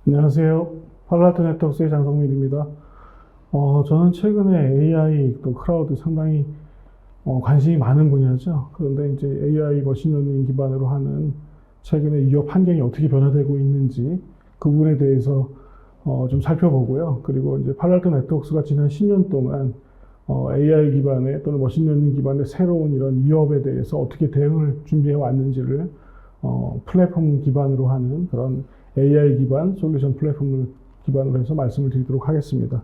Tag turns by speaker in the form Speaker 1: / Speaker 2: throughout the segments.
Speaker 1: 안녕하세요. 팔로알토 네트워크스의 장성민입니다. 저는 최근에 AI 또 클라우드 상당히 관심이 많은 분야죠. 그런데 이제 AI 머신러닝 기반으로 하는 최근에 위협 환경이 어떻게 변화되고 있는지 그 부분에 대해서 좀 살펴보고요. 그리고 이제 팔로알토 네트워크스가 지난 10년 동안 AI 기반의 또는 머신러닝 기반의 새로운 이런 위협에 대해서 어떻게 대응을 준비해 왔는지를 플랫폼 기반으로 하는 그런 AI 기반 솔루션 플랫폼을 기반으로 해서 말씀을 드리도록 하겠습니다.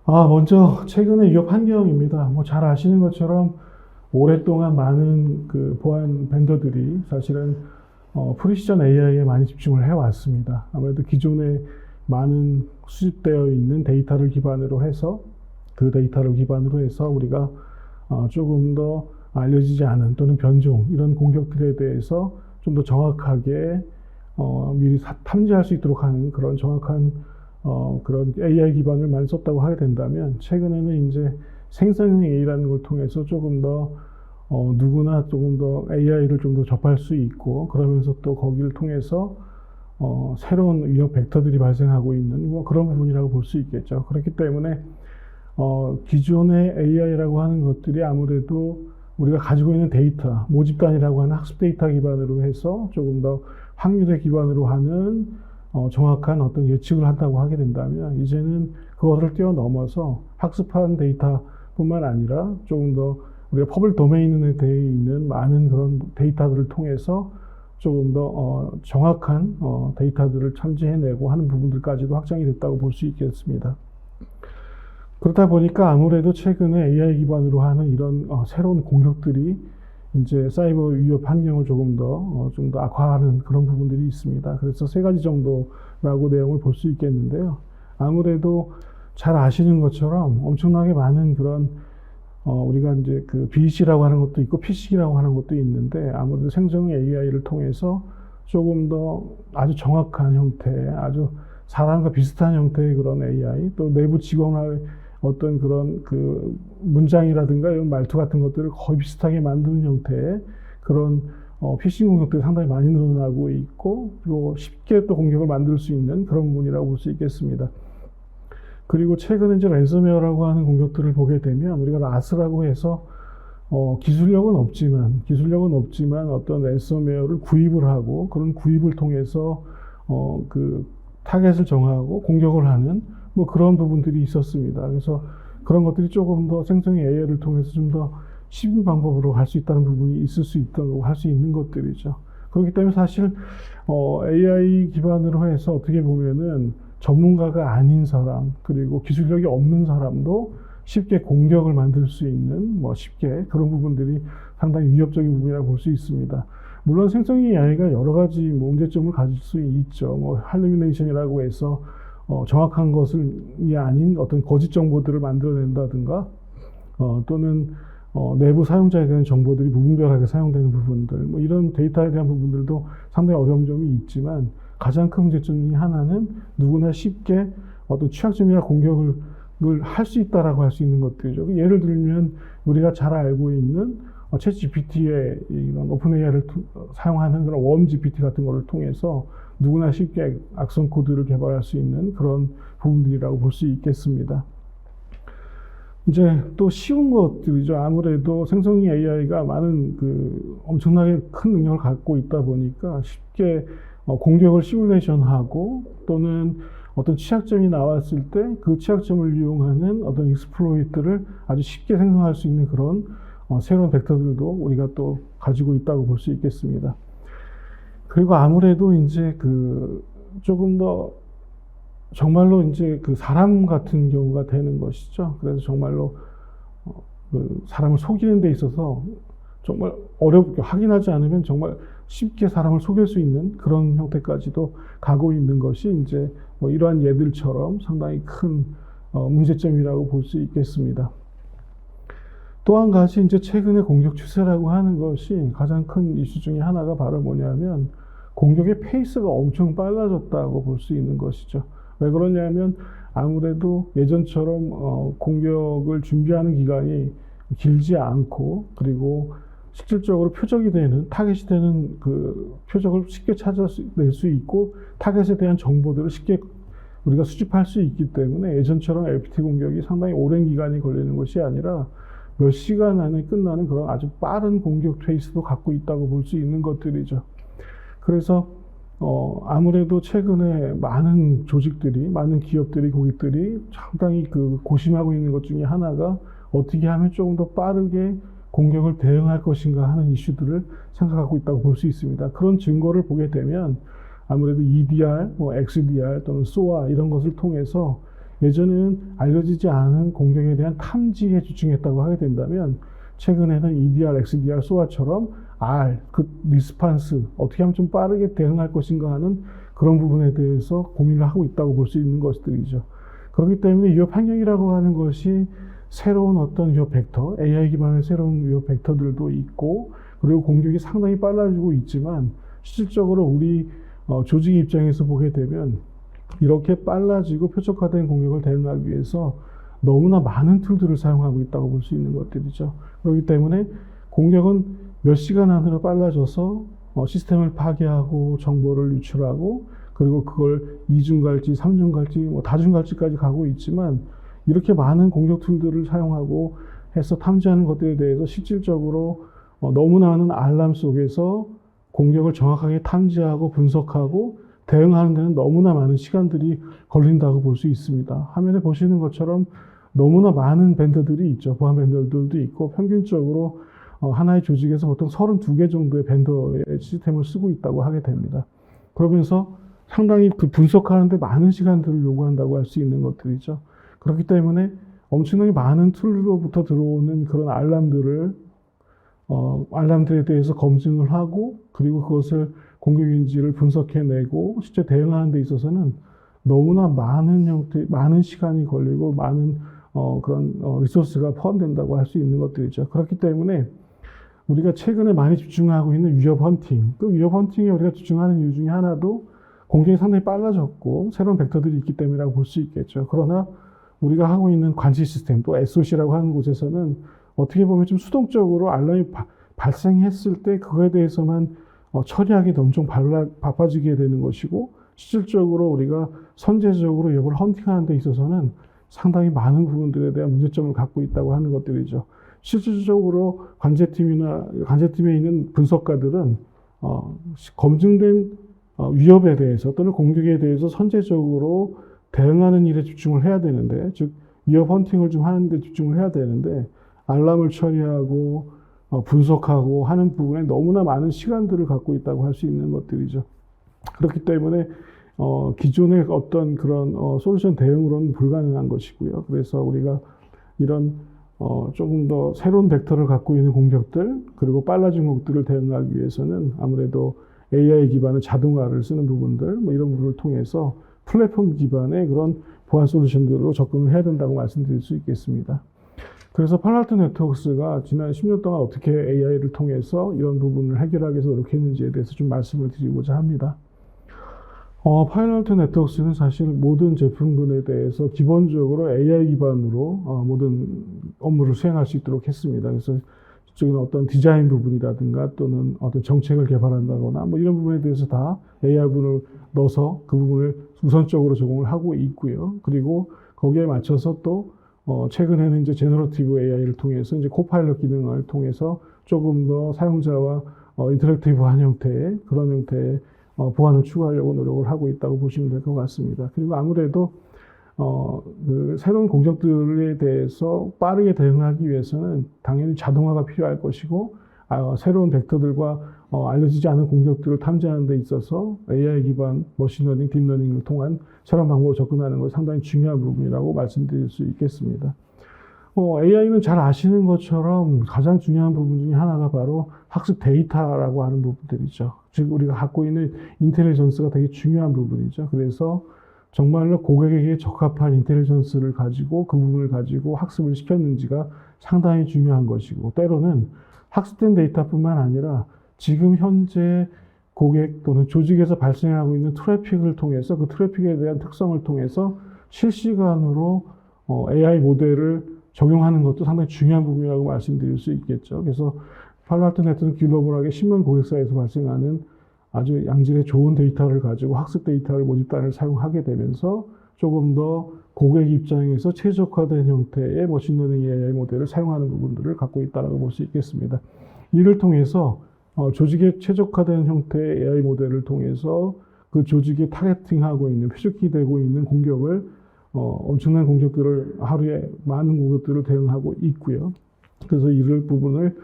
Speaker 1: 먼저 최근의 위협 환경입니다. 잘 아시는 것처럼 오랫동안 많은 그 보안 벤더들이 사실은 프리시전 AI에 많이 집중을 해왔습니다. 아무래도 기존에 많은 수집되어 있는 데이터를 기반으로 해서 그 데이터를 기반으로 해서 우리가 조금 더 알려지지 않은 또는 변종 이런 공격들에 대해서 좀 더 정확하게 미리 탐지할 수 있도록 하는 그런 정확한 그런 AI 기반을 많이 썼다고 하게 된다면 최근에는 이제 생성형 AI라는 걸 통해서 조금 더 누구나 조금 더 AI를 좀 더 접할 수 있고 그러면서 또 거기를 통해서 새로운 위협 벡터들이 발생하고 있는 그런 부분이라고 볼 수 있겠죠. 그렇기 때문에 기존의 AI라고 하는 것들이 아무래도 우리가 가지고 있는 데이터, 모집단이라고 하는 학습 데이터 기반으로 해서 조금 더 확률에 기반으로 하는 정확한 어떤 예측을 한다고 하게 된다면 이제는 그것을 뛰어넘어서 학습한 데이터뿐만 아니라 조금 더 우리가 퍼블릭 도메인에 되어 있는 많은 그런 데이터들을 통해서 조금 더 정확한 데이터들을 탐지해내고 하는 부분들까지도 확장이 됐다고 볼 수 있겠습니다. 그렇다 보니까 아무래도 최근에 AI 기반으로 하는 이런 새로운 공격들이 이제 사이버 위협 환경을 조금 더 악화하는 그런 부분들이 있습니다. 그래서 세 가지 정도라고 내용을 볼 수 있겠는데요. 아무래도 잘 아시는 것처럼 엄청나게 많은 그런 우리가 이제 그 BC라고 하는 것도 있고 PC라고 하는 것도 있는데 아무래도 생성 AI를 통해서 조금 더 아주 정확한 형태, 아주 사람과 비슷한 형태의 그런 AI, 또 내부 직원의 어떤 그런 그 문장이라든가 이런 말투 같은 것들을 거의 비슷하게 만드는 형태의 그런 피싱 공격들이 상당히 많이 늘어나고 있고 그리고 쉽게 또 공격을 만들 수 있는 그런 부분이라고 볼 수 있겠습니다. 그리고 최근에 이제 랜섬웨어라고 하는 공격들을 보게 되면 우리가 라스라고 해서 기술력은 없지만 어떤 랜섬웨어를 구입을 하고 그런 구입을 통해서 그 타겟을 정하고 공격을 하는 그런 부분들이 있었습니다. 그래서 그런 것들이 조금 더 생성 AI를 통해서 좀 더 쉬운 방법으로 할 수 있다는 부분이 있을 수 있다고 할 수 있는 것들이죠. 그렇기 때문에 사실 AI 기반으로 해서 어떻게 보면은 전문가가 아닌 사람 그리고 기술력이 없는 사람도 쉽게 공격을 만들 수 있는 쉽게 그런 부분들이 상당히 위협적인 부분이라고 볼 수 있습니다. 물론 생성 AI가 여러 가지 문제점을 가질 수 있죠. 할루미네이션이라고 해서 정확한 것이 아닌 어떤 거짓 정보들을 만들어낸다든가 또는 내부 사용자에 대한 정보들이 무분별하게 사용되는 부분들 이런 데이터에 대한 부분들도 상당히 어려운 점이 있지만 가장 큰 문제점 중에 하나는 누구나 쉽게 어떤 취약점이나 공격을 할 수 있다라고 할 수 있는 것들이죠. 예를 들면 우리가 잘 알고 있는 챗 GPT의 이런 오픈 AI를 사용하는 그런 웜 GPT 같은 거를 통해서 누구나 쉽게 악성 코드를 개발할 수 있는 그런 부분들이라고 볼 수 있겠습니다. 이제 또 쉬운 것들이죠. 아무래도 생성형 AI가 많은 엄청나게 큰 능력을 갖고 있다 보니까 쉽게 공격을 시뮬레이션하고 또는 어떤 취약점이 나왔을 때 그 취약점을 이용하는 어떤 익스플로이트를 아주 쉽게 생성할 수 있는 그런 새로운 벡터들도 우리가 또 가지고 있다고 볼 수 있겠습니다. 그리고 아무래도 이제 조금 더 정말로 이제 사람 같은 경우가 되는 것이죠. 그래서 정말로 사람을 속이는 데 있어서 정말 어렵게 확인하지 않으면 정말 쉽게 사람을 속일 수 있는 그런 형태까지도 가고 있는 것이 이제 이러한 예들처럼 상당히 큰 문제점이라고 볼 수 있겠습니다. 또 한 가지 이제 최근의 공격 추세라고 하는 것이 가장 큰 이슈 중에 하나가 바로 뭐냐면 공격의 페이스가 엄청 빨라졌다고 볼 수 있는 것이죠. 왜 그러냐면 아무래도 예전처럼 공격을 준비하는 기간이 길지 않고 그리고 실질적으로 표적이 되는, 타겟이 되는 그 표적을 쉽게 찾아낼 수 있고, 타겟에 대한 정보들을 쉽게 우리가 수집할 수 있기 때문에 예전처럼 LPT 공격이 상당히 오랜 기간이 걸리는 것이 아니라 몇 시간 안에 끝나는 그런 아주 빠른 공격 페이스도 갖고 있다고 볼 수 있는 것들이죠. 그래서 아무래도 최근에 많은 조직들이, 많은 기업들이, 고객들이 상당히 그 고심하고 있는 것 중에 하나가 어떻게 하면 조금 더 빠르게 공격을 대응할 것인가 하는 이슈들을 생각하고 있다고 볼 수 있습니다. 그런 증거를 보게 되면 아무래도 EDR, XDR 또는 SOA 이런 것을 통해서 예전에는 알려지지 않은 공격에 대한 탐지에 집중했다고 하게 된다면 최근에는 EDR, XDR, SOA처럼 그 리스판스, 어떻게 하면 좀 빠르게 대응할 것인가 하는 그런 부분에 대해서 고민을 하고 있다고 볼 수 있는 것들이죠. 그렇기 때문에 위협 환경이라고 하는 것이 새로운 어떤 위협 벡터, AI 기반의 새로운 위협 벡터들도 있고, 그리고 공격이 상당히 빨라지고 있지만 실질적으로 우리 조직 입장에서 보게 되면 이렇게 빨라지고 표적화된 공격을 대응하기 위해서 너무나 많은 툴들을 사용하고 있다고 볼 수 있는 것들이죠. 그렇기 때문에 공격은 몇 시간 안으로 빨라져서 시스템을 파괴하고 정보를 유출하고, 그리고 그걸 2중 갈지, 3중 갈지, 다중 갈지까지 가고 있지만, 이렇게 많은 공격 툴들을 사용하고 해서 탐지하는 것들에 대해서 실질적으로 너무나 많은 알람 속에서 공격을 정확하게 탐지하고 분석하고 대응하는 데는 너무나 많은 시간들이 걸린다고 볼 수 있습니다. 화면에 보시는 것처럼 너무나 많은 벤더들이 있죠. 보안 벤더들도 있고, 평균적으로 하나의 조직에서 보통 32개 정도의 벤더의 시스템을 쓰고 있다고 하게 됩니다. 그러면서 상당히 그 분석하는데 많은 시간들을 요구한다고 할 수 있는 것들이죠. 그렇기 때문에 엄청나게 많은 툴로부터 들어오는 그런 알람들에 대해서 검증을 하고, 그리고 그것을 공격인지를 분석해내고 실제 대응하는 데 있어서는 너무나 많은 시간이 걸리고 많은 그런 리소스가 포함된다고 할 수 있는 것들이죠. 그렇기 때문에 우리가 최근에 많이 집중하고 있는 위협 헌팅, 그 위협 헌팅에 우리가 집중하는 이유 중에 하나도 공격이 상당히 빨라졌고 새로운 벡터들이 있기 때문이라고 볼 수 있겠죠. 그러나 우리가 하고 있는 관시 시스템, 또 SOC라고 하는 곳에서는 어떻게 보면 좀 수동적으로 알람이 발생했을 때 그거에 대해서만 처리하기도 엄청 바빠지게 되는 것이고, 실질적으로 우리가 선제적으로 위협을 헌팅하는 데 있어서는 상당히 많은 부분들에 대한 문제점을 갖고 있다고 하는 것들이죠. 실질적으로 관제팀에 있는 분석가들은 검증된 위협에 대해서 또는 공격에 대해서 선제적으로 대응하는 일에 집중을 해야 되는데, 즉 위협 헌팅을 좀 하는 데 집중을 해야 되는데, 알람을 처리하고 분석하고 하는 부분에 너무나 많은 시간들을 갖고 있다고 할 수 있는 것들이죠. 그렇기 때문에 기존의 어떤 그런 솔루션 대응으로는 불가능한 것이고요. 그래서 우리가 이런 조금 더 새로운 벡터를 갖고 있는 공격들, 그리고 빨라진 공격들을 대응하기 위해서는 아무래도 AI 기반의 자동화를 쓰는 부분들, 이런 부분을 통해서 플랫폼 기반의 그런 보안 솔루션들로 접근을 해야 된다고 말씀드릴 수 있겠습니다. 그래서 팔로알토 네트워크스가 지난 10년 동안 어떻게 AI를 통해서 이런 부분을 해결하기 위해서 노력했는지에 대해서 좀 말씀을 드리고자 합니다. 팔로알토 네트워크스는 사실 모든 제품군에 대해서 기본적으로 AI 기반으로 모든 업무를 수행할 수 있도록 했습니다. 그래서 이쪽에는 어떤 디자인 부분이라든가 또는 어떤 정책을 개발한다거나 이런 부분에 대해서 다 AI 부분을 넣어서 그 부분을 우선적으로 적용을 하고 있고요. 그리고 거기에 맞춰서 또 최근에는 이제 제너러티브 AI를 통해서 이제 코파일럿 기능을 통해서 조금 더 사용자와 인터랙티브한 형태의 그런 형태의 보안을 추구하려고 노력을 하고 있다고 보시면 될 것 같습니다. 그리고 아무래도 그 새로운 공격들에 대해서 빠르게 대응하기 위해서는 당연히 자동화가 필요할 것이고, 새로운 벡터들과 알려지지 않은 공격들을 탐지하는 데 있어서 AI 기반 머신러닝, 딥러닝을 통한 새로운 방법으로 접근하는 것이 상당히 중요한 부분이라고 말씀드릴 수 있겠습니다. AI는 잘 아시는 것처럼 가장 중요한 부분 중에 하나가 바로 학습 데이터라고 하는 부분들이죠. 즉 우리가 갖고 있는 인텔리전스가 되게 중요한 부분이죠. 그래서 정말로 고객에게 적합한 인텔리전스를 가지고 그 부분을 가지고 학습을 시켰는지가 상당히 중요한 것이고, 때로는 학습된 데이터뿐만 아니라 지금 현재 고객 또는 조직에서 발생하고 있는 트래픽을 통해서 그 트래픽에 대한 특성을 통해서 실시간으로 AI 모델을 적용하는 것도 상당히 중요한 부분이라고 말씀드릴 수 있겠죠. 그래서 팔로알토 네트워크는 글로벌하게 10만 고객사에서 발생하는 아주 양질의 좋은 데이터를 가지고 학습 데이터를 모집단을 사용하게 되면서 조금 더 고객 입장에서 최적화된 형태의 머신러닝 AI 모델을 사용하는 부분들을 갖고 있다고 볼 수 있겠습니다. 이를 통해서 조직에 최적화된 형태의 AI 모델을 통해서 그 조직에 타겟팅하고 있는, 표적화되고 있는 공격을 엄청난 공격들을 하루에 많은 공격들을 대응하고 있고요. 그래서 이를 부분을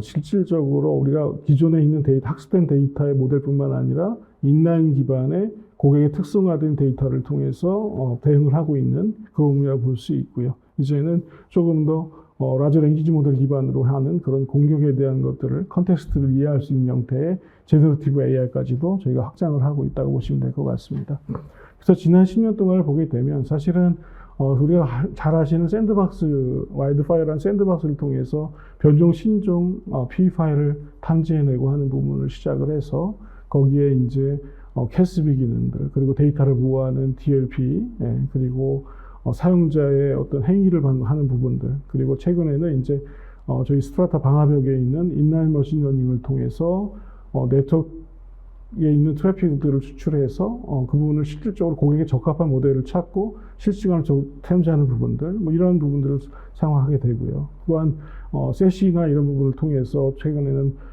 Speaker 1: 실질적으로 우리가 기존에 있는 학습된 데이터의 모델뿐만 아니라 인라인 기반의 고객의 특성화된 데이터를 통해서 대응을 하고 있는 그런 의미라고 볼 수 있고요. 이제는 조금 더 라지 랭귀지 모델 기반으로 하는 그런 공격에 대한 것들을 컨텍스트를 이해할 수 있는 형태의 제너러티브 AI까지도 저희가 확장을 하고 있다고 보시면 될 것 같습니다. 그래서 지난 10년 동안을 보게 되면 사실은 우리가 잘 아시는 샌드박스, 와일드파이어라는 샌드박스를 통해서 변종, 신종, P 파일을 탐지해내고 하는 부분을 시작을 해서 거기에 이제 캐스비 기능들, 그리고 데이터를 보호하는 DLP, 그리고 사용자의 어떤 행위를 하는 부분들, 그리고 최근에는 이제 저희 스트라타 방화벽에 있는 인라인 머신러닝을 통해서 네트워크에 있는 트래픽들을 추출해서 그 부분을 실질적으로 고객에 적합한 모델을 찾고 실시간으로 탐지하는 부분들, 뭐 이런 부분들을 사용하게 되고요. 또한 세시나 이런 부분을 통해서 최근에는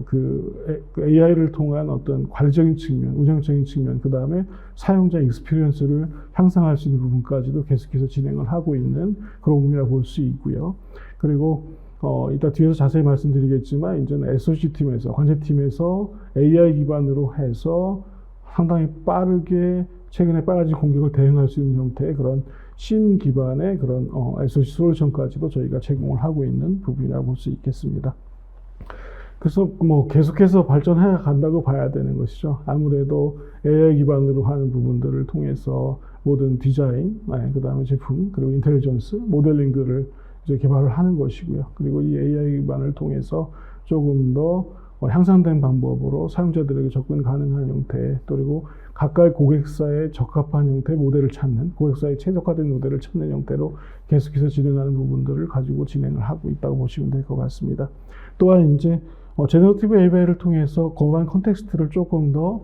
Speaker 1: 그 AI를 통한 어떤 관리적인 측면, 운영적인 측면, 그 다음에 사용자 익스피리언스를 향상할 수 있는 부분까지도 계속해서 진행을 하고 있는 그런 의미라고 볼 수 있고요. 그리고 이따 뒤에서 자세히 말씀드리겠지만 이제는 SOC 팀에서, 관제팀에서 AI 기반으로 해서 상당히 빠르게 최근에 빨라진 공격을 대응할 수 있는 형태의 그런 심 기반의 그런 SOC 솔루션까지도 저희가 제공을 하고 있는 부분이라고 볼 수 있겠습니다. 그래서 뭐 계속해서 발전해 간다고 봐야 되는 것이죠. 아무래도 AI 기반으로 하는 부분들을 통해서 모든 디자인, 그 다음에 제품, 그리고 인텔리전스, 모델링들을 이제 개발을 하는 것이고요. 그리고 이 AI 기반을 통해서 조금 더 향상된 방법으로 사용자들에게 접근 가능한 형태, 그리고 각각 고객사에 적합한 형태의 모델을 찾는, 고객사에 최적화된 모델을 찾는 형태로 계속해서 진행하는 부분들을 가지고 진행을 하고 있다고 보시면 될 것 같습니다. 또한 이제 제너러티브 AI를 통해서 global 컨텍스트를 조금 더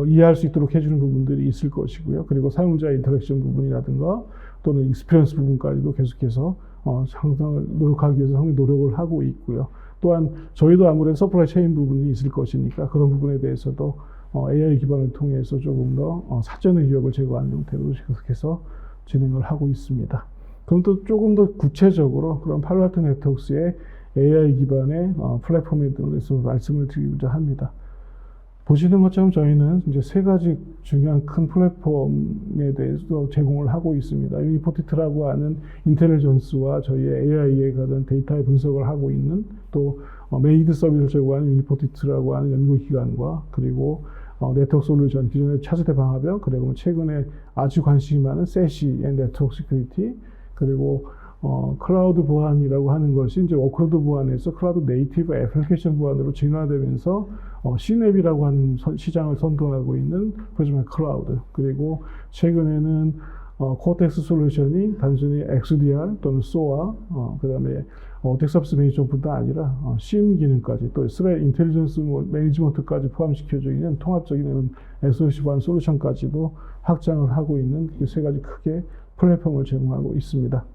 Speaker 1: 이해할 수 있도록 해주는 부분들이 있을 것이고요. 그리고 사용자 인터랙션 부분이라든가 또는 익스피리언스 부분까지도 계속해서 향상을 노력하기 위해서 상당히 노력을 하고 있고요. 또한 저희도 아무래도 서플라이 체인 부분이 있을 것이니까 그런 부분에 대해서도 AI 기반을 통해서 조금 더 사전의 위협을 제거하는 형태로 계속해서 진행을 하고 있습니다. 그럼 또 조금 더 구체적으로 그런 팔로알토 네트워크스의 AI 기반의 플랫폼에 대해서 말씀을 드리고자 합니다. 보시는 것처럼 저희는 이제 세 가지 중요한 큰 플랫폼에 대해서 제공을 하고 있습니다. 유니포티트라고 하는 인텔리전스와 저희의 AI에 관한 데이터의 분석을 하고 있는 또 메이드 서비스를 제공하는 유니포티트라고 하는 연구기관과 그리고 네트워크 솔루션, 기존의 차세대 방화벽, 그리고 최근에 아주 관심이 많은 세시 앤 네트워크 시큐리티, 그리고 클라우드 보안이라고 하는 것이 이제 워크로드 보안에서 클라우드 네이티브 애플리케이션 보안으로 진화되면서 C앱이라고 하는 시장을 선도하고 있는 프로젝트 클라우드, 그리고 최근에는 코텍스 솔루션이 단순히 XDR 또는 SOA, 그 다음에 덱서비스 매니저뿐만 아니라 CM 기능까지 또 스레 인텔리전스 매니지먼트까지 포함시켜져 있는 통합적인 SOC 보안 솔루션까지도 확장을 하고 있는 세 가지 크게 플랫폼을 제공하고 있습니다.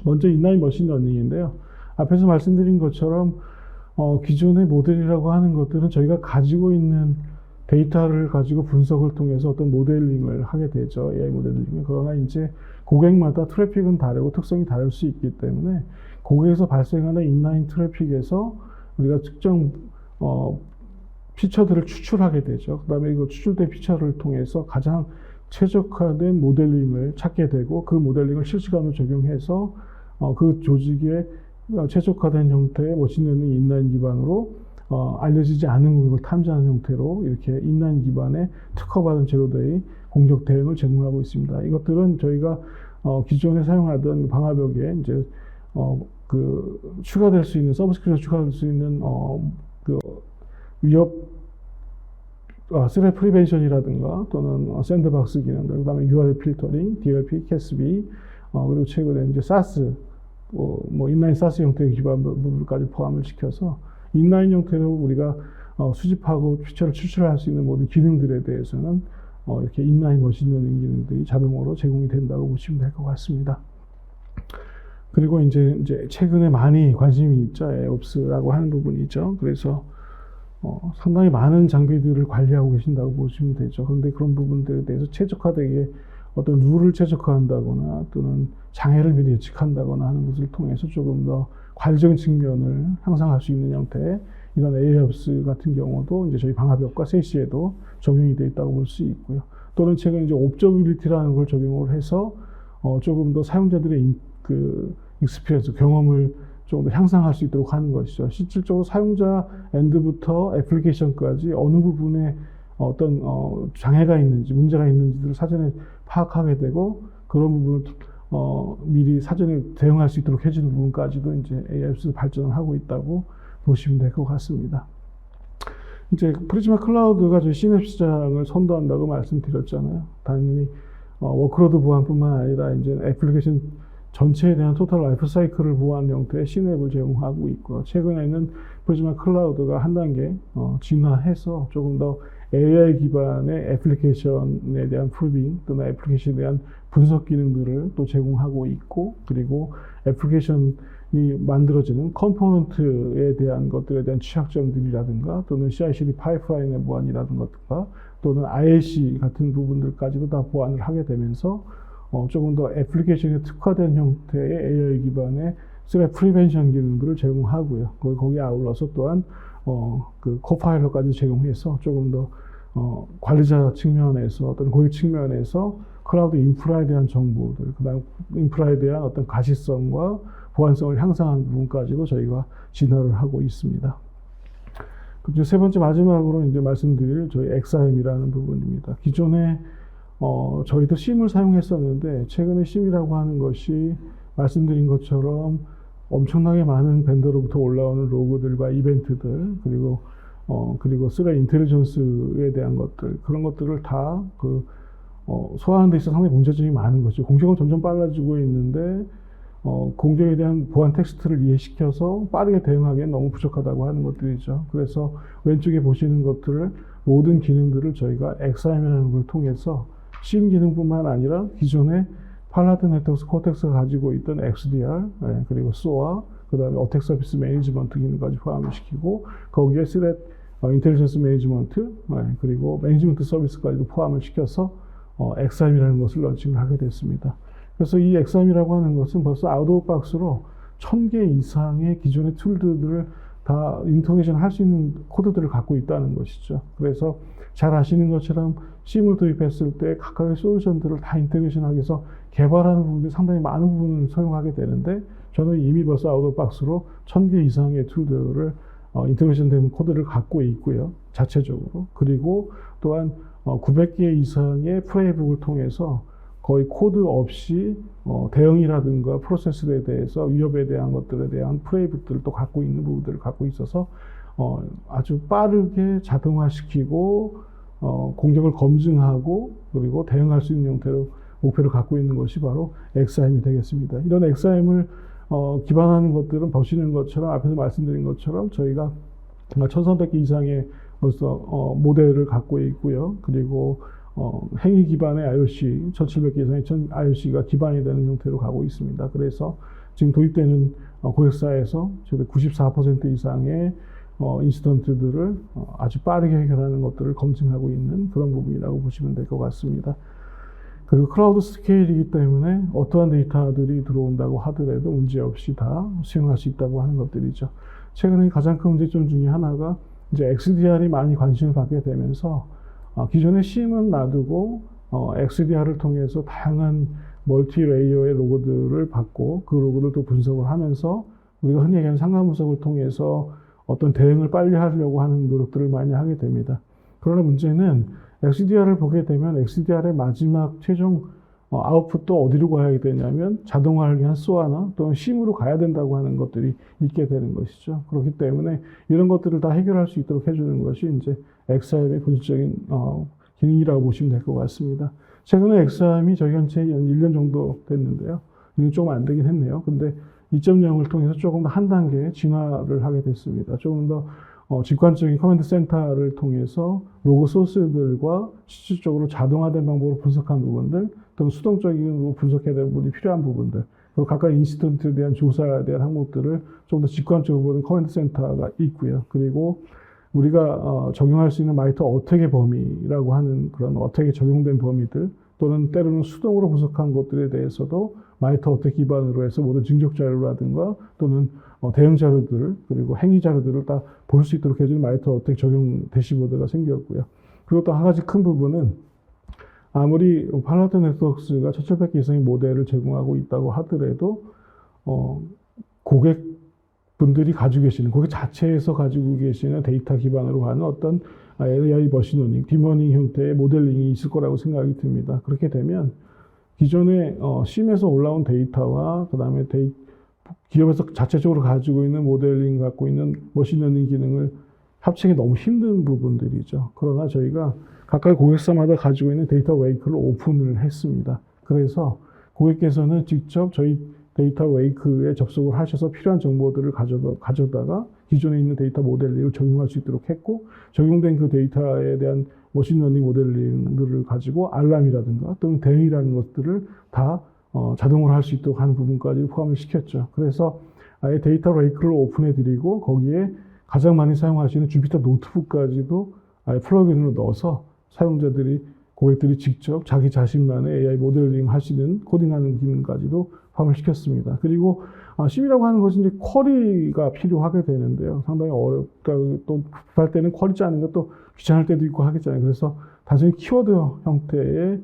Speaker 1: 먼저 인라인 머신러닝인데요. 앞에서 말씀드린 것처럼 기존의 모델이라고 하는 것들은 저희가 가지고 있는 데이터를 가지고 분석을 통해서 어떤 모델링을 하게 되죠. AI 모델링. 그러나 이제 고객마다 트래픽은 다르고 특성이 다를 수 있기 때문에 고객에서 발생하는 인라인 트래픽에서 우리가 특정 피처들을 추출하게 되죠. 그 다음에 이거 추출된 피처를 통해서 가장 최적화된 모델링을 찾게 되고 그 모델링을 실시간으로 적용해서 그 조직에 최적화된 형태의 머신러닝 인라인 기반으로 알려지지 않은 공격을 탐지하는 형태로 이렇게 인라인 기반의 특허받은 제로데이 공격 대응을 제공하고 있습니다. 이것들은 저희가 기존에 사용하던 방화벽에 이제 추가될 수 있는 서브스크립션 추가될 수 있는 그 위협 스레 프리벤션이라든가 또는 샌드박스 기능들, 그다음에 URL 필터링, DLP, 캐스비, 그리고 최근에 이제 사스 뭐 인라인 사스 형태의 기반 부분까지 포함을 시켜서 인라인 형태로 우리가 수집하고 피처를 추출할 수 있는 모든 기능들에 대해서는 이렇게 인라인 머신러닝 기능들이 자동으로 제공이 된다고 보시면 될 것 같습니다. 그리고 이제 최근에 많이 관심이 있죠. 에옵스라고 하는 부분이 있죠. 그래서 상당히 많은 장비들을 관리하고 계신다고 보시면 되죠. 그런데 그런 부분들에 대해서 최적화되게 어떤 룰을 최적화한다거나 또는 장애를 미리 예측한다거나 하는 것을 통해서 조금 더 관리적인 측면을 향상할 수 있는 형태의 이런 AIOps 같은 경우도 이제 저희 방화벽과 세시에도 적용이 되어 있다고 볼 수 있고요. 또는 최근 이제 옵저비리티라는 걸 적용을 해서 조금 더 사용자들의 익스피리언스, 경험을 조금 더 향상할 수 있도록 하는 것이죠. 실질적으로 사용자 엔드부터 애플리케이션까지 어느 부분에 어떤 장애가 있는지, 문제가 있는지를 사전에 파악하게 되고 그런 부분을 미리 사전에 대응할 수 있도록 해주는 부분까지도 이제 AIOps 발전을 하고 있다고 보시면 될 것 같습니다. 이제 프리즈마 클라우드가 저희 시냅스장을 선도한다고 말씀드렸잖아요. 당연히 워크로드 보안뿐만 아니라 이제 애플리케이션 전체에 대한 토탈 라이프 사이클을 보호하는 형태의 시냅을 제공하고 있고요. 최근에는 프리즈마 클라우드가 한 단계 진화해서 조금 더 AI 기반의 애플리케이션에 대한 프로빙 또는 애플리케이션에 대한 분석 기능들을 또 제공하고 있고, 그리고 애플리케이션이 만들어지는 컴포넌트에 대한 것들에 대한 취약점들이라든가 또는 CI/CD 파이프라인의 보안이라든가 또는 IAC 같은 부분들까지도 다 보완을 하게 되면서 조금 더 애플리케이션에 특화된 형태의 AI 기반의 스레 프리벤션 기능들을 제공하고요. 거기에 아울러서 또한 그 코파일럿까지 제공해서 조금 더 관리자 측면에서 또는 고객 측면에서 클라우드 인프라에 대한 정보들, 그다음 인프라에 대한 어떤 가시성과 보안성을 향상하는 부분까지도 저희가 진화를 하고 있습니다. 그리고 세 번째 마지막으로 이제 말씀드릴 저희 XIM이라는 부분입니다. 기존에 저희도 심을 사용했었는데 최근에 심이라고 하는 것이 말씀드린 것처럼 엄청나게 많은 벤더로부터 올라오는 로그들과 이벤트들 그리고 스레 인텔리전스에 대한 것들, 그런 것들을 다 소화하는 데 있어서 상당히 문제점이 많은 것이죠. 공정은 점점 빨라지고 있는데 공정에 대한 보안 텍스트를 이해시켜서 빠르게 대응하기엔 너무 부족하다고 하는 것들이죠. 그래서 왼쪽에 보시는 것들을 모든 기능들을 저희가 XIM이라는 걸 통해서 심 기능뿐만 아니라 기존에 팔라드 네트워크 코텍스가 가지고 있던 XDR, 그리고 SOA, 그 다음에 어택 서비스 매니지먼트 기능까지 포함을 시키고 거기에 스렛 인텔리전스 매니지먼트, 그리고 매니지먼트 서비스까지도 포함을 시켜서 XIM이라는 것을 런칭을 하게 됐습니다. 그래서 이 XIM이라고 하는 것은 벌써 아웃 오브 박스로 1000개 이상의 기존의 툴들을 다 인터그레이션 할 수 있는 코드들을 갖고 있다는 것이죠. 그래서 잘 아시는 것처럼 심을 도입했을 때 각각의 솔루션들을 다 인테그레이션하기 위해서 개발하는 부분들이 상당히 많은 부분을 소용하게 되는데 저는 이미 벌써 아웃 오브 박스로 1000개 이상의 툴들을 인테그레이션 된 코드를 갖고 있고요. 자체적으로. 그리고 또한 900개 이상의 프레임북을 통해서 거의 코드 없이 대응이라든가 프로세스에 대해서 위협에 대한 것들에 대한 프레임북들을 또 갖고 있는 부분들을 갖고 있어서 아주 빠르게 자동화시키고 공격을 검증하고 그리고 대응할 수 있는 형태로 목표를 갖고 있는 것이 바로 XIM이 되겠습니다. 이런 XIM을 기반하는 것들은 보시는 것처럼 앞에서 말씀드린 것처럼 저희가 1300개 이상의 벌써 모델을 갖고 있고요. 그리고 행위 기반의 IOC 1700개 이상의 IOC가 기반이 되는 형태로 가고 있습니다. 그래서 지금 도입되는 고객사에서 94% 이상의 인시던트들을 아주 빠르게 해결하는 것들을 검증하고 있는 그런 부분이라고 보시면 될 것 같습니다. 그리고 클라우드 스케일이기 때문에 어떠한 데이터들이 들어온다고 하더라도 문제없이 다 수용할 수 있다고 하는 것들이죠. 최근에 가장 큰 문제점 중에 하나가 이제 XDR이 많이 관심을 받게 되면서 기존의 심은 놔두고 XDR을 통해서 다양한 멀티 레이어의 로그들을 받고 그 로그를 또 분석을 하면서 우리가 흔히 얘기하는 상관 분석을 통해서 어떤 대응을 빨리 하려고 하는 노력들을 많이 하게 됩니다. 그러나 문제는 XDR을 보게 되면 XDR의 마지막 최종 아웃풋도 어디로 가야 되냐면 자동화를 위한 SOA나 또는 심으로 가야 된다고 하는 것들이 있게 되는 것이죠. 그렇기 때문에 이런 것들을 다 해결할 수 있도록 해주는 것이 이제 XIM의 본질적인 기능이라고 보시면 될 것 같습니다. 최근에 XIM이 저희 현재 한 1년 정도 됐는데요. 이게 조금 안 되긴 했네요. 근데 2.0을 통해서 조금 더 한 단계 진화를 하게 됐습니다. 조금 더 직관적인 커맨드 센터를 통해서 로그 소스들과 실질적으로 자동화된 방법으로 분석한 부분들, 또는 수동적인 분석해야 될 부분이 필요한 부분들, 그리고 각각 인시던트에 대한 조사에 대한 항목들을 좀 더 직관적으로 보는 커맨드 센터가 있고요. 그리고 우리가 적용할 수 있는 마이터 어택의 범위라고 하는 그런 어택에 적용된 범위들, 또는 때로는 수동으로 분석한 것들에 대해서도 마이터 어택 기반으로 해서 모든 증적 자료라든가 또는 대응 자료들을, 그리고 행위 자료들을 다 볼 수 있도록 해주는 마이터 어택 적용 대시보드가 생겼고요. 그리고 또 한 가지 큰 부분은, 아무리 팔라드 네트워크스가 1700개 이상의 모델을 제공하고 있다고 하더라도 고객분들이 가지고 계시는, 고객 자체에서 가지고 계시는 데이터 기반으로 하는 어떤 AI 머신러닝, 딥러닝 형태의 모델링이 있을 거라고 생각이 듭니다. 그렇게 되면 기존에 심에서 올라온 데이터와 그 다음에 기업에서 자체적으로 가지고 있는 모델링 갖고 있는 머신러닝 기능을 합치기 너무 힘든 부분들이죠. 그러나 저희가 각각 고객사마다 가지고 있는 데이터 웨이크를 오픈을 했습니다. 그래서 고객께서는 직접 저희 데이터 웨이크에 접속을 하셔서 필요한 정보들을 가져다가 기존에 있는 데이터 모델링을 적용할 수 있도록 했고, 적용된 그 데이터에 대한 머신러닝 모델링들을 가지고 알람이라든가 또는 대응이라는 것들을 다 자동으로 할 수 있도록 하는 부분까지 포함을 시켰죠. 그래서 아예 데이터 웨이크를 오픈해드리고 거기에 가장 많이 사용하시는 주피터 노트북까지도 아예 플러그인으로 넣어서 고객들이 직접 자기 자신만의 AI 모델링 하시는, 코딩하는 기능까지도 포함을 시켰습니다. 그리고 심이라고 하는 것은 이제 쿼리가 필요하게 되는데요. 상당히 어렵다. 또 급할 때는 쿼리 짜는 것도 귀찮을 때도 있고 하겠잖아요. 그래서 단순히 키워드 형태의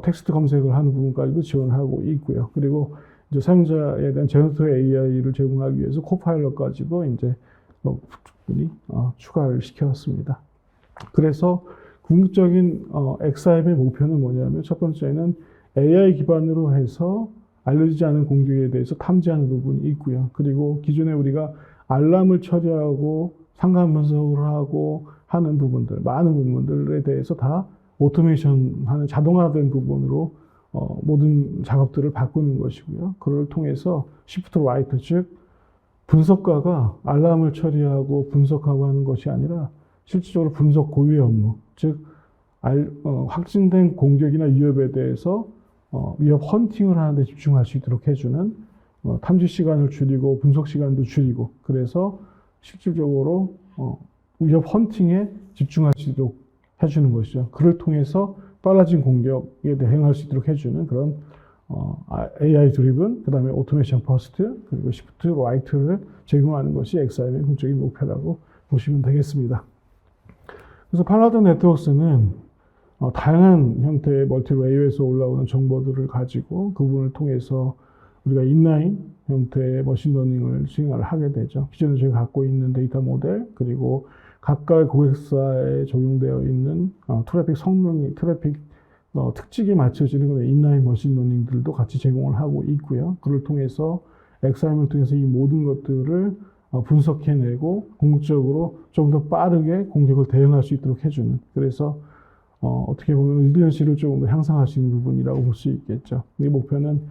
Speaker 1: 텍스트 검색을 하는 부분까지도 지원하고 있고요. 그리고 이제 사용자에 대한 제너레이티브 AI를 제공하기 위해서 코파일럿까지도 이제 분이 추가를 시켰습니다. 그래서 궁극적인 XIM의 목표는 뭐냐면, 첫 번째는 AI 기반으로 해서 알려지지 않은 공격에 대해서 탐지하는 부분이 있고요. 그리고 기존에 우리가 알람을 처리하고 상관 분석을 하고 하는 부분들, 많은 부분들에 대해서 다 오토메이션하는 자동화된 부분으로 모든 작업들을 바꾸는 것이고요. 그걸 통해서 Shift Right, 즉 분석가가 알람을 처리하고 분석하고 하는 것이 아니라 실질적으로 분석 고유의 업무, 즉 확진된 공격이나 위협에 대해서 위협 헌팅을 하는 데 집중할 수 있도록 해주는, 탐지 시간을 줄이고 분석 시간도 줄이고, 그래서 실질적으로 위협 헌팅에 집중할 수 있도록 해주는 것이죠. 그를 통해서 빨라진 공격에 대응할 수 있도록 해주는 그런 AI 드리븐, 그 다음에 오토메이션 퍼스트, 그리고 시프트 라이트를 제공하는 것이 XIM의 궁극적인 목표라고 보시면 되겠습니다. 그래서 팔라드 네트워크스는 다양한 형태의 멀티레이어에서 올라오는 정보들을 가지고 그 부분을 통해서 우리가 인라인 형태의 머신러닝을 수행을 하게 되죠. 기존에 저희가 갖고 있는 데이터 모델, 그리고 각각 고객사에 적용되어 있는 트래픽 성능이, 트래픽 특징에 맞춰지는 그런 인라인 머신러닝들도 같이 제공을 하고 있고요. 그를 통해서 XIM을 통해서 이 모든 것들을 분석해내고 궁극적으로 좀 더 빠르게 공격을 대응할 수 있도록 해주는, 그래서 어떻게 보면 리더십을 조금 더 향상할 수 있는 부분이라고 볼 수 있겠죠. 이 목표는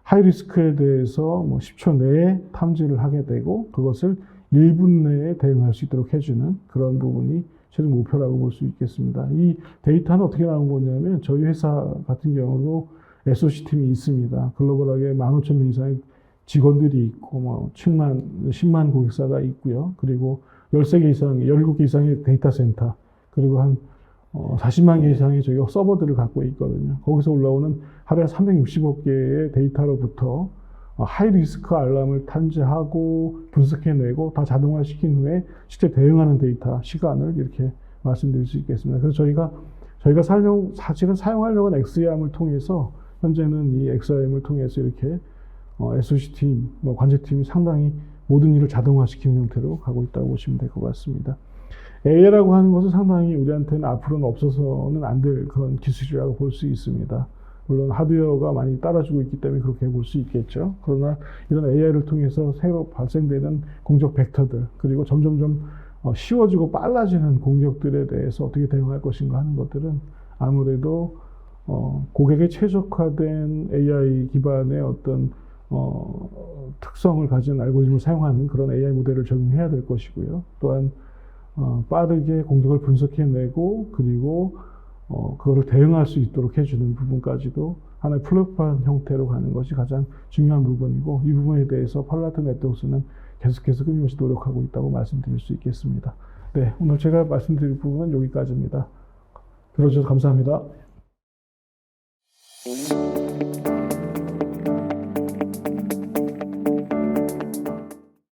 Speaker 1: 하이리스크에 대해서 10초 내에 탐지를 하게 되고 그것을 1분 내에 대응할 수 있도록 해주는 그런 부분이 최종 목표라고 볼 수 있겠습니다. 이 데이터는 어떻게 나온 거냐면, 저희 회사 같은 경우도 SOC 팀이 있습니다. 글로벌하게 15,000명 이상의 직원들이 있고 10만 고객사가 있고요. 그리고 13개 이상, 17개 이상의 데이터 센터, 그리고 한 40만 개 이상의 저희가 서버들을 갖고 있거든요. 거기서 올라오는 하루에 360억 개의 데이터로부터 하이리스크 알람을 탐지하고 분석해내고 다 자동화시킨 후에 실제 대응하는 데이터 시간을 이렇게 말씀드릴 수 있겠습니다. 그래서 저희가 사실은 사용하려고 하는 XIM을 통해서, 현재는 이 XIM을 통해서 이렇게 SOC 팀, 관제팀이 상당히 모든 일을 자동화시키는 형태로 가고 있다고 보시면 될 것 같습니다. AI라고 하는 것은 상당히 우리한테는 앞으로는 없어서는 안 될 그런 기술이라고 볼 수 있습니다. 물론 하드웨어가 많이 따라주고 있기 때문에 그렇게 볼 수 있겠죠. 그러나 이런 AI를 통해서 새로 발생되는 공격 벡터들, 그리고 점점점 쉬워지고 빨라지는 공격들에 대해서 어떻게 대응할 것인가 하는 것들은 아무래도 고객에 최적화된 AI 기반의 어떤 특성을 가진 알고리즘을 사용하는 그런 AI 모델을 적용해야 될 것이고요. 또한 빠르게 공격을 분석해내고 그리고 그거를 대응할 수 있도록 해주는 부분까지도 하나의 플랫폼 형태로 가는 것이 가장 중요한 부분이고, 이 부분에 대해서 팔로알토 네트워크스는 계속해서 끊임없이 노력하고 있다고 말씀드릴 수 있겠습니다. 네, 오늘 제가 말씀드릴 부분은 여기까지입니다. 들어주셔서 감사합니다.